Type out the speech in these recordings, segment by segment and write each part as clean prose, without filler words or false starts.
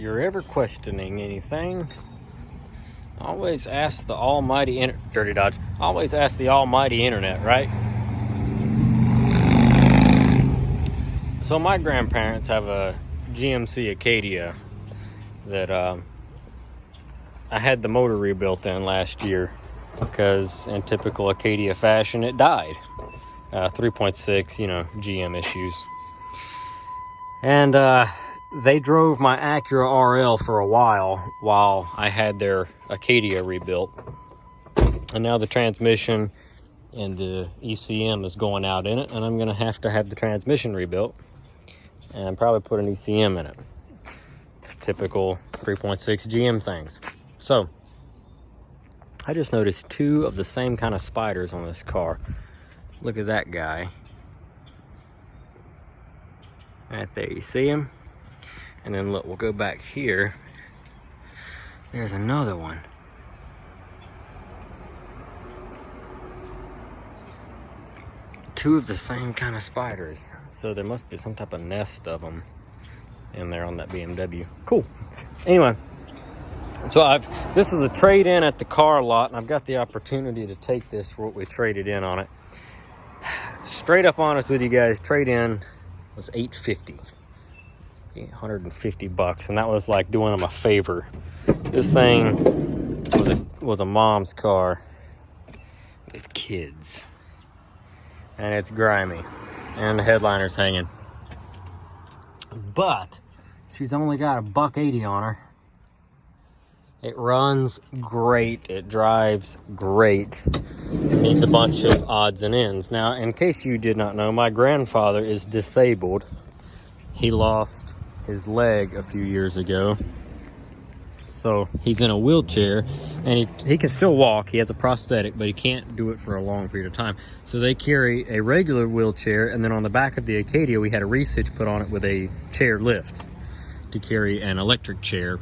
you're ever questioning anything, always ask the almighty Dirty Dodge. Always ask the almighty internet, right? So my grandparents have a GMC Acadia that I had the motor rebuilt in last year because in typical Acadia fashion, it died. 3.6, GM issues. And they drove my Acura RL for a while I had their Acadia rebuilt. And now the transmission and the ECM is going out in it, and I'm going to have the transmission rebuilt and probably put an ECM in it. Typical 3.6 GM things. So, I just noticed two of the same kind of spiders on this car. Look at that guy. Right there, you see him? And then look, we'll go back here. There's another one. Two of the same kind of spiders. So there must be some type of nest of them in there on that BMW. Cool. Anyway, so this is a trade-in at the car lot, and I've got the opportunity to take this for what we traded in on it. Straight up honest with you guys, trade-in was $850. $150, and that was like doing them a favor. This thing was a mom's car with kids, and it's grimy, and the headliner's hanging. But she's only got $180 on her. It runs great. It drives great. It needs a bunch of odds and ends. Now, in case you did not know, my grandfather is disabled. He lost his leg a few years ago. So he's in a wheelchair, and he can still walk. He has a prosthetic, but he can't do it for a long period of time. So they carry a regular wheelchair, and then on the back of the Acadia, we had a research put on it with a chair lift to carry an electric chair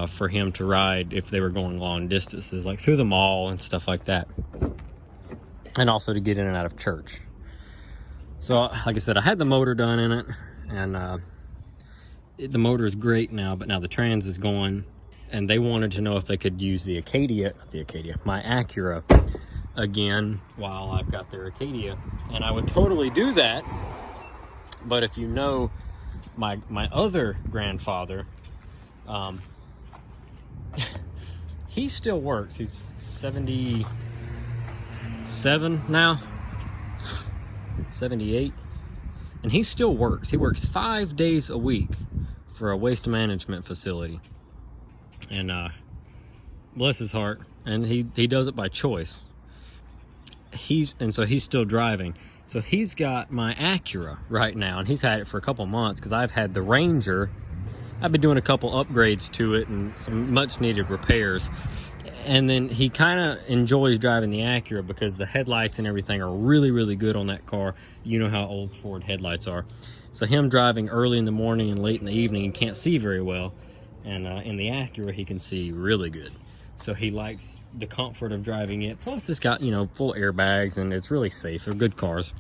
for him to ride if they were going long distances, like through the mall and stuff like that. And also to get in and out of church. So, like I said, I had the motor done in it, and the motor is great now, but now the trans is going, and they wanted to know if they could use my Acura again while I've got their Acadia, and I would totally do that. But if you know my other grandfather, he still works. He's 77 now, 78, and he still works. He works 5 days a week for a waste management facility, and bless his heart, and he does it by choice. So he's still driving. So he's got my Acura right now, and he's had it for a couple months because I've had the Ranger. I've been doing a couple upgrades to it and some much needed repairs. And then he kind of enjoys driving the Acura because the headlights and everything are really, really good on that car. You know how old Ford headlights are. So him driving early in the morning and late in the evening, he can't see very well. And in the Acura, he can see really good. So he likes the comfort of driving it. Plus, it's got, full airbags, and it's really safe. They're good cars.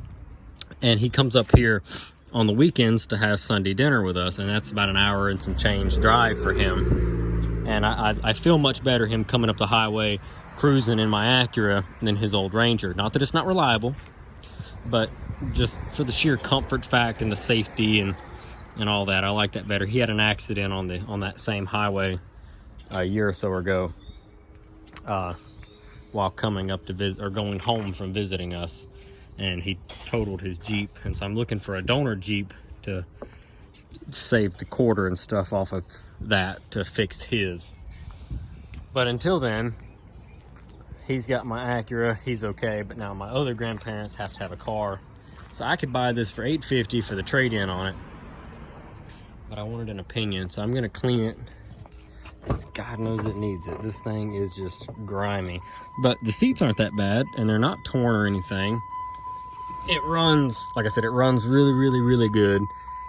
And he comes up here on the weekends to have Sunday dinner with us, and that's about an hour and some change drive for him. And I feel much better him coming up the highway, cruising in my Acura than his old Ranger. Not that it's not reliable, but just for the sheer comfort fact and the safety and all that, I like that better. He had an accident on that same highway a year or so ago while coming up to visit, or going home from visiting us, and he totaled his Jeep. And so I'm looking for a donor Jeep to save the quarter and stuff off of that to fix his. But until then, he's got my Acura, he's okay. But now my other grandparents have to have a car, so I could buy this for $850 for the trade-in on it, but I wanted an opinion, so I'm gonna clean it because God knows it needs it. This thing is just grimy, but the seats aren't that bad, and they're not torn or anything. It runs, like I said, it runs really, really, really good.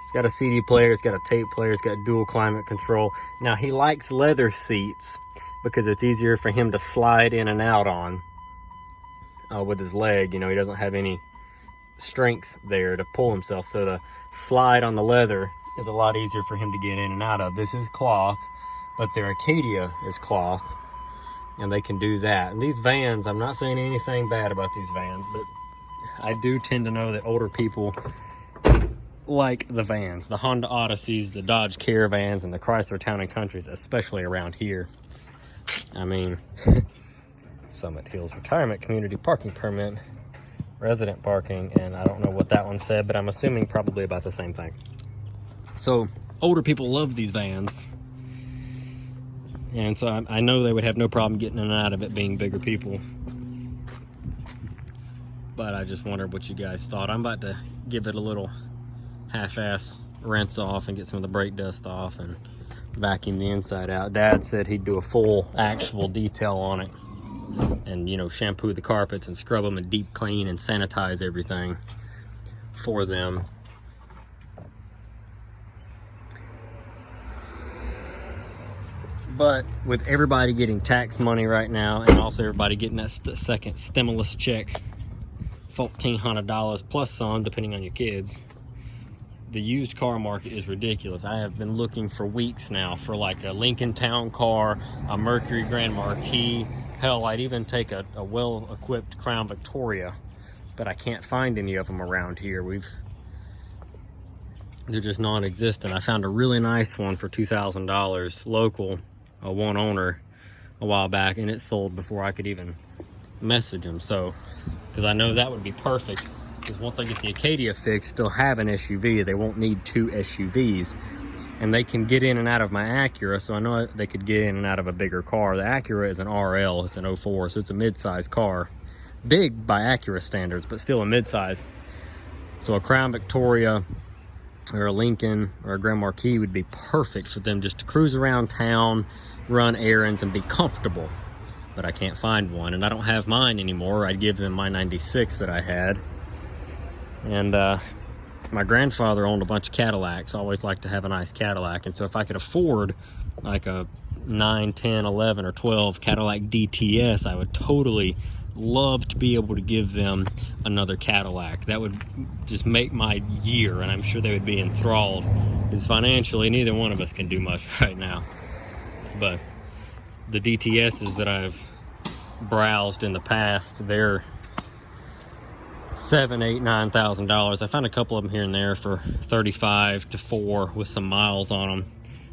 It's got a CD player, it's got a tape player, it's got dual climate control. Now, he likes leather seats because it's easier for him to slide in and out on with his leg. He doesn't have any strength there to pull himself, so to slide on the leather is a lot easier for him to get in and out of. This is cloth, but their Acadia is cloth, and they can do that. And these vans, I'm not saying anything bad about these vans, but I do tend to know that older people like the vans, the Honda Odysseys, the Dodge Caravans, and the Chrysler Town & Countries, especially around here. I mean, Summit Hills Retirement Community Parking Permit, resident parking, and I don't know what that one said, but I'm assuming probably about the same thing. So older people love these vans, and so I know they would have no problem getting in and out of it, being bigger people. But I just wondered what you guys thought. I'm about to give it a little half-ass rinse off and get some of the brake dust off and vacuum the inside out. Dad said he'd do a full actual detail on it, and, you know, shampoo the carpets and scrub them and deep clean and sanitize everything for them. But with everybody getting tax money right now, and also everybody getting that second stimulus check, $1,400 plus some, depending on your kids, the used car market is ridiculous. I have been looking for weeks now for like a Lincoln Town Car, a Mercury Grand Marquis. Hell, I'd even take a well-equipped Crown Victoria, but I can't find any of them around here. They're just non-existent. I found a really nice one for $2,000 local, a one owner, a while back, and it sold before I could even message them. So, because I know that would be perfect. Because once I get the Acadia fixed, they'll have an SUV. They won't need two SUVs. And they can get in and out of my Acura, so I know they could get in and out of a bigger car. The Acura is an RL, it's an 04, so it's a mid-size car. Big by Acura standards, but still a mid-size. So a Crown Victoria or a Lincoln or a Grand Marquis would be perfect for them just to cruise around town, run errands, and be comfortable. But I can't find one, and I don't have mine anymore. I'd give them my 96 that I had. And my grandfather owned a bunch of Cadillacs. I always liked to have a nice Cadillac. And so if I could afford like a 9, 10, 11, or 12 Cadillac DTS, I would totally love to be able to give them another Cadillac. That would just make my year, and I'm sure they would be enthralled. Because financially, neither one of us can do much right now. But the DTSs that I've browsed in the past, they're $7,000, $8,000, $9,000. I found a couple of them here and there for 35 to 4 with some miles on them.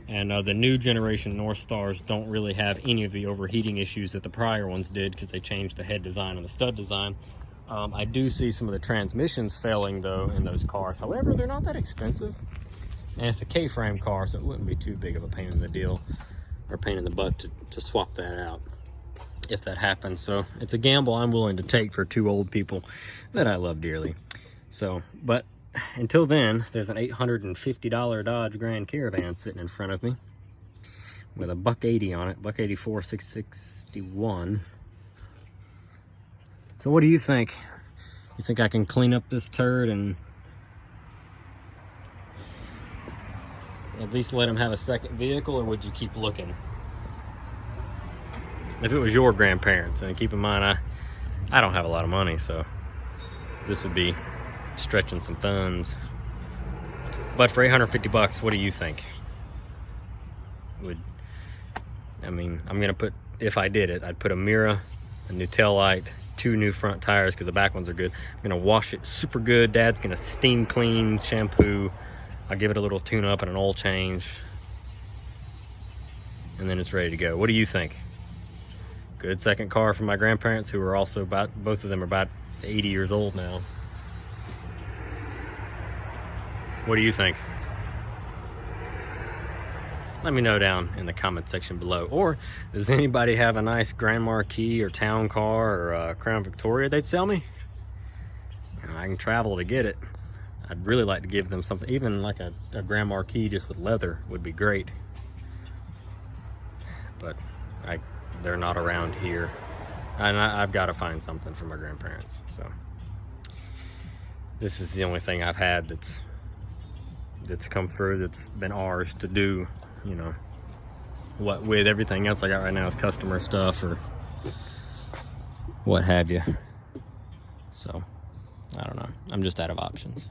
And the new generation North Stars don't really have any of the overheating issues that the prior ones did, because they changed the head design and the stud design. I do see some of the transmissions failing though in those cars. However, they're not that expensive, and it's a K-frame car, so it wouldn't be too big of a pain in the deal or pain in the butt to swap that out if that happens. So it's a gamble I'm willing to take for two old people that I love dearly. So, but until then, there's an $850 Dodge Grand Caravan sitting in front of me with a $180 on it, $184 661. So what do you think? You think I can clean up this turd and at least let him have a second vehicle, or would you keep looking? If it was your grandparents, and keep in mind, I don't have a lot of money, so this would be stretching some funds. But for $850, what do you think? I'm gonna put, if I did it, I'd put a mirror, a new tail light, 2 new front tires, because the back ones are good. I'm gonna wash it super good. Dad's gonna steam clean, shampoo. I'll give it a little tune up and an oil change, and then it's ready to go. What do you think? Good second car for my grandparents, who are also both of them are about 80 years old now. What do you think? Let me know down in the comment section below. Or does anybody have a nice Grand Marquis or Town Car or a Crown Victoria they'd sell me? I can travel to get it. I'd really like to give them something, even like a Grand Marquis just with leather would be great. But they're not around here. And I've got to find something for my grandparents. So this is the only thing I've had that's come through that's been ours to do, you know. What with everything else I got right now is customer stuff or what have you. So I don't know, I'm just out of options.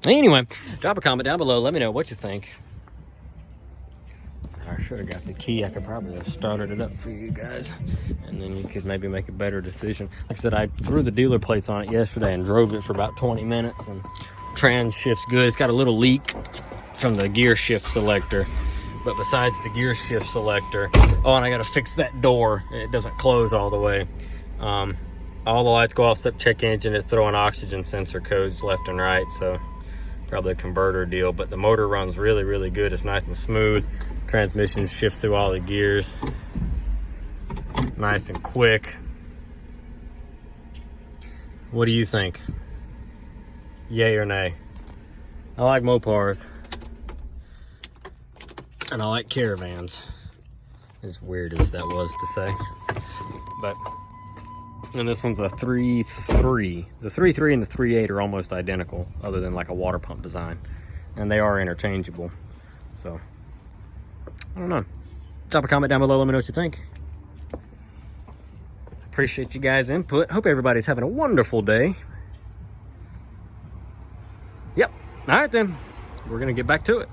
Anyway, drop a comment down below. Let me know what you think. I should have got the key. I could probably have started it up for you guys, and then you could maybe make a better decision. Like I said, I threw the dealer plates on it yesterday and drove it for about 20 minutes, and trans shift's good. It's got a little leak from the gear shift selector, but besides the gear shift selector, oh, and I got to fix that door. It doesn't close all the way. All the lights go off except check engine. It's throwing oxygen sensor codes left and right, so probably a converter deal, but the motor runs really, really good. It's nice and smooth. Transmission shifts through all the gears. Nice and quick. What do you think? Yay or nay? I like Mopars. And I like Caravans. As weird as that was to say. But, and this one's a 3.3. The 3.3 and the 3.8 are almost identical, other than like a water pump design. And they are interchangeable. So, I don't know. Drop a comment down below. Let me know what you think. Appreciate you guys' input. Hope everybody's having a wonderful day. Yep. All right, then. We're going to get back to it.